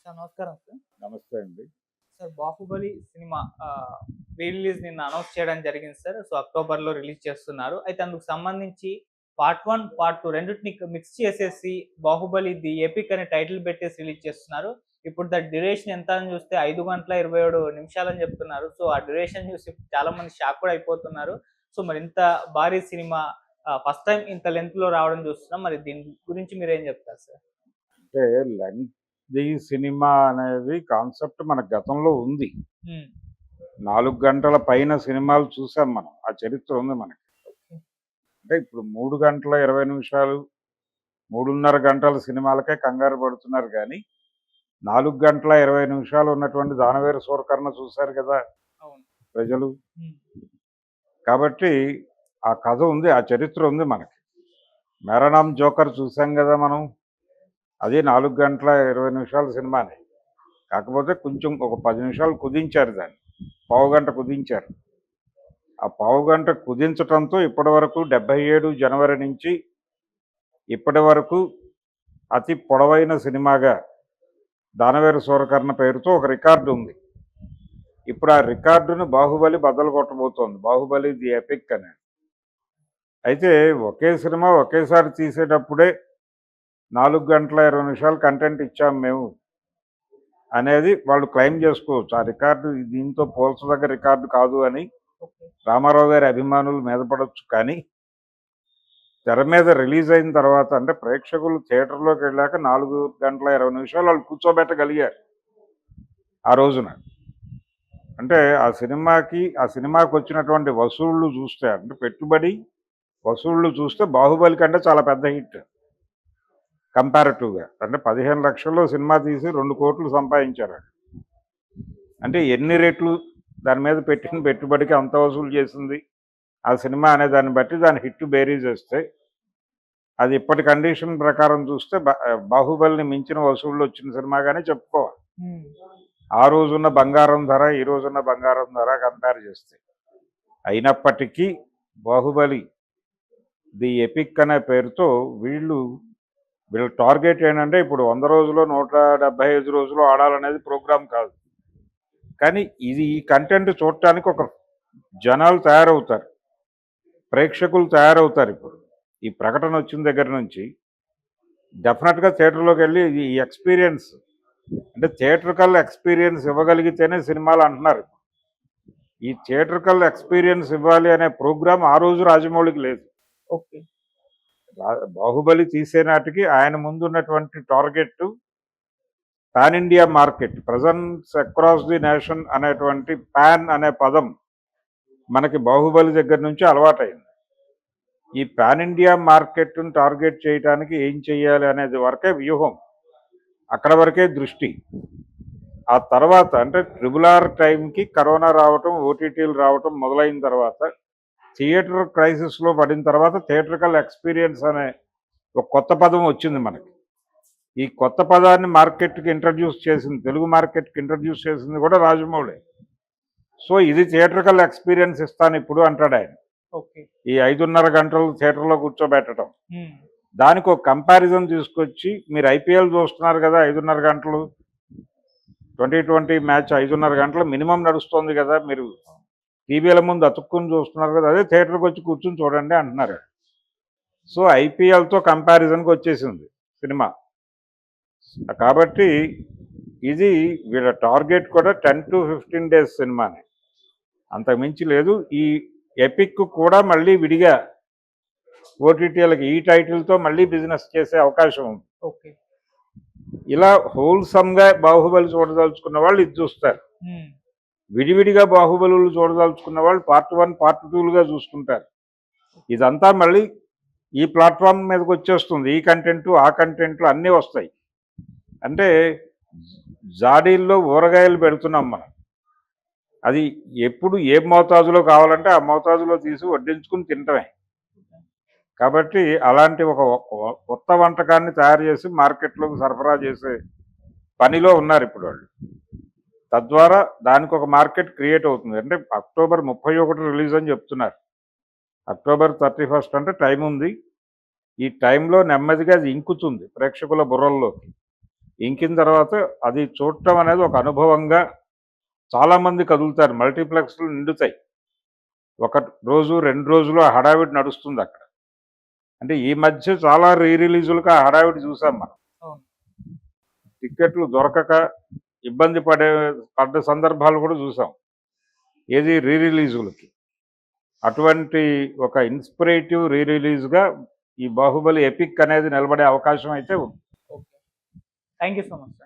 Sir నమస్కారం sir. నమస్తే అండి. Sir 'Baahubali' cinema re release నిన్న అనౌన్స్ చేయడం జరిగింది సార్. సో, అక్టోబర్‌లో రిలీజ్ చేస్తున్నారు. అయితే అందుకు సంబంధించి పార్ట్ 1, పార్ట్ 2 రెండిటిని మిక్స్ చేసేసి 'బాహుబలి ది ఎపిక్' అనే టైటిల్ పెట్టేసి రిలీజ్ చేస్తున్నారు. ఇప్పుడు దాని డ్యూరేషన్ ఎంత అని చూస్తే 5 గంటల 27 నిమిషాలని చెప్తున్నారు. సో, ఆ డ్యూరేషన్ చూసి చాలా మంది షాక్ కూడా అయిపోతున్నారు. సో, మరి ఇంత భారీ సినిమా ఫస్ట్ టైమ్ ఇంత లెంగ్త్‌లో రావడం చూస్తున్నాం. మరి దీని గురించి మీరేం చెప్తారు సార్? అంటే లెంగ్తీ సినిమా అనేది కాన్సెప్ట్ మన గతంలో ఉంది. హ్మ్. 4 గంటల పైన సినిమాలు చూసాం మనం. ఆ చరిత్ర ఉంది మనకి. అంటే ఇప్పుడు 3 గంటల 20 నిమిషాలు, 3:30 గంటల సినిమాలకే కంగారు పడుతున్నారు గానీ, 4 గంటల 20 నిమిషాలు ఉన్నటువంటి 'దానవీర సూరకర్ణ' చూసారు కదా అవును. ప్రజలు. హ్మ్. కాబట్టి ఆ కథ ఉంది. ఆ చరిత్ర ఉంది మనకి. 'మేరా నామ్ జోకర్' చూసాం కదా మనం. అది 4 గంటల 20 నిమిషాల సినిమానే. కాకపోతే కొంచెం ఒక 10 నిమిషాలు కుదించారు దాన్ని. పావుగంట కుదించారు. ఆ పావుగంట కుదించటంతో ఇప్పటివరకు 77 జనవరి నుంచి ఇప్పటి వరకు అతి పొడవైన సినిమాగా 'దానవీర సూరకర్ణ' పేరుతో ఒక రికార్డు ఉంది. ఇప్పుడు ఆ రికార్డును 'బాహుబలి' బద్దలు కొట్టబోతోంది. 'బాహుబలి ది ఎపిక్' అని. అయితే ఒకే సినిమా ఒకేసారి తీసేటప్పుడే 4 గంటల 20 నిమిషాలు కంటెంట్ ఇచ్చాం మేము అనేది వాళ్ళు క్లెయిమ్ చేసుకోవచ్చు. ఆ రికార్డు దీంతో పోల్చదగ్గ రికార్డు కాదు అని ఓకే. రామారావు గారి అభిమానులు మీద పడొచ్చు. కానీ తెర మీద రిలీజ్ అయిన తర్వాత అంటే ప్రేక్షకులు థియేటర్లోకి వెళ్ళాక 4 గంటల 20 నిమిషాలు వాళ్ళు కూర్చోబెట్టగలిగారు ఆ రోజున. అంటే ఆ సినిమాకి వచ్చినటువంటి వసూళ్లు చూస్తే అంటే పెట్టుబడి వసూళ్లు చూస్తే 'బాహుబలి' కంటే చాలా పెద్ద హిట్ కంపారిటివ్గా. అంటే 15 లక్షల్లో సినిమా తీసి 2 కోట్లు సంపాదించారు. అంటే ఎన్ని రెట్లు దాని మీద పెట్టిన పెట్టుబడికి అంత వసూలు చేసింది ఆ సినిమా అనే దాన్ని బట్టి దాని హిట్ బేరీజ్ వేస్తే అది ఇప్పటి కండిషన్ ప్రకారం చూస్తే 'బాహుబలిని' మించిన వసూళ్ళు వచ్చిన సినిమాగానే చెప్పుకోవాలి. హ్మ్. ఆ రోజున్న బంగారం ధర ఈ రోజున్న బంగారం ధర కంపేర్ చేస్తే. అయినప్పటికీ 'బాహుబలి ది ఎపిక్' అనే పేరుతో వీళ్ళ టార్గెట్ ఏంటంటే ఇప్పుడు 100 రోజులు 175 రోజులు ఆడాలనేది ప్రోగ్రామ్ కాదు. కానీ ఈ కంటెంట్ చూడటానికి ఒక జనాలు తయారవుతారు, ప్రేక్షకులు తయారవుతారు. ఇప్పుడు ఈ ప్రకటన వచ్చిన దగ్గర నుంచి డెఫినెట్గా థియేటర్లోకి వెళ్ళి ఈ ఎక్స్పీరియన్స్ అంటే థియేటర్కల్ ఎక్స్పీరియన్స్ ఇవ్వగలిగితేనే సినిమాలు అంటున్నారు. ఈ థియేటర్కల్ ఎక్స్పీరియన్స్ ఇవ్వాలి అనే ప్రోగ్రామ్ ఆ రోజు రాజమౌళికి లేదు. ఓకే. 'బాహుబలి' తీసే నాటికి ఆయన ముందున్నటువంటి target pan India market, presence across the nation అనేటువంటి పాన్ అనే పదం మనకి 'బాహుబలి' దగ్గర నుంచి అలవాటైంది. ఈ పాన్ ఇండియా మార్కెట్ను టార్గెట్ చేయడానికి ఏం చెయ్యాలి అనేది వరకే వ్యూహం, అక్కడ వరకే దృష్టి. ఆ తర్వాత అంటే RRR టైంకి కరోనా రావటం, ఓటీటీలు రావటం మొదలైన తర్వాత థియేటర్ క్రైసిస్లో పడిన తర్వాత థియేటర్కల్ ఎక్స్పీరియన్స్ అనే ఒక కొత్త పదం వచ్చింది మనకి. ఈ కొత్త పదాన్ని మార్కెట్కి ఇంట్రడ్యూస్ చేసింది, తెలుగు మార్కెట్కి ఇంట్రడ్యూస్ చేసింది కూడా రాజమౌళి. సో ఇది థియేటర్కల్ ఎక్స్పీరియన్స్ ఇస్తాను ఇప్పుడు అంటాడు ఆయన. ఓకే. ఈ 5:30 గంటలు థియేటర్లో కూర్చోబెట్టడం, హ్మ్. దానికి ఒక కంపారిజన్ తీసుకొచ్చి మీరు ఐపీఎల్ చూస్తున్నారు కదా 5:30 గంటలు, 2020 మ్యాచ్ 5:30 గంటలు మినిమం నడుస్తుంది కదా, మీరు టీవీల ముందు అతుక్కుని చూస్తున్నారు కదా, అదే థియేటర్కి వచ్చి కూర్చుని చూడండి అంటున్నారు. సో ఐపీఎల్తో కంపారిజన్కి వచ్చేసింది సినిమా. కాబట్టి ఇది వీళ్ళ టార్గెట్ కూడా 10 to 15 డేస్ సినిమానే, అంతకుమించి లేదు. ఈ ఎపిక్ కూడా మళ్ళీ విడిగా ఓటీటీలకి ఈ టైటిల్తో మళ్ళీ బిజినెస్ చేసే అవకాశం ఉంది. ఓకే. ఇలా హోల్సమ్గా 'బాహుబలి' చూడదలుచుకున్న వాళ్ళు ఇది చూస్తారు. హ్మ్. విడివిడిగా 'బాహుబలులు' చూడదలుచుకున్న వాళ్ళు పార్ట్ 1, పార్ట్ 2లుగా చూసుకుంటారు. ఇదంతా మళ్ళీ ఈ ప్లాట్ఫామ్ మీదకి వచ్చేస్తుంది. ఈ కంటెంట్ ఆ కంటెంట్లు అన్నీ వస్తాయి. అంటే జాడీల్లో ఊరగాయలు పెడుతున్నాం మనం. అది ఎప్పుడు ఏ మోతాజులో కావాలంటే ఆ మోతాజులో తీసి వడ్డించుకుని తింటమే. కాబట్టి అలాంటి ఒక కొత్త వంటకాన్ని తయారు చేసి మార్కెట్లోకి సరఫరా చేసే పనిలో ఉన్నారు ఇప్పుడు వాళ్ళు. తద్వారా దానికి ఒక మార్కెట్ క్రియేట్ అవుతుంది. అంటే అక్టోబర్ 31 రిలీజ్ అని చెప్తున్నారు. అక్టోబర్ 31 అంటే టైం ఉంది. ఈ టైంలో నెమ్మదిగా అది ఇంకుతుంది ప్రేక్షకుల బుర్రల్లోకి. ఇంకిన తర్వాత అది చూడటం అనేది ఒక అనుభవంగా చాలామంది కదులుతారు. మల్టీప్లెక్స్లు నిండుతాయి. ఒక రోజు 2 రోజులు ఆ హడావిడి నడుస్తుంది అక్కడ. అంటే ఈ మధ్య చాలా రీ రిలీజులకు ఆ హడావిడి చూసాం మనం. అవును. టిక్కెట్లు దొరకక ఇబ్బంది పడ్డ సందర్భాలు కూడా చూసాం. ఏది రీ రిలీజులకి. అటువంటి ఒక ఇన్స్పిరేటివ్ రీ రిలీజ్గా ఈ బాహుబలి ఎపిక్ అనేది నిలబడే అవకాశం అయితే ఉంది. Okay. Thank you so much sir.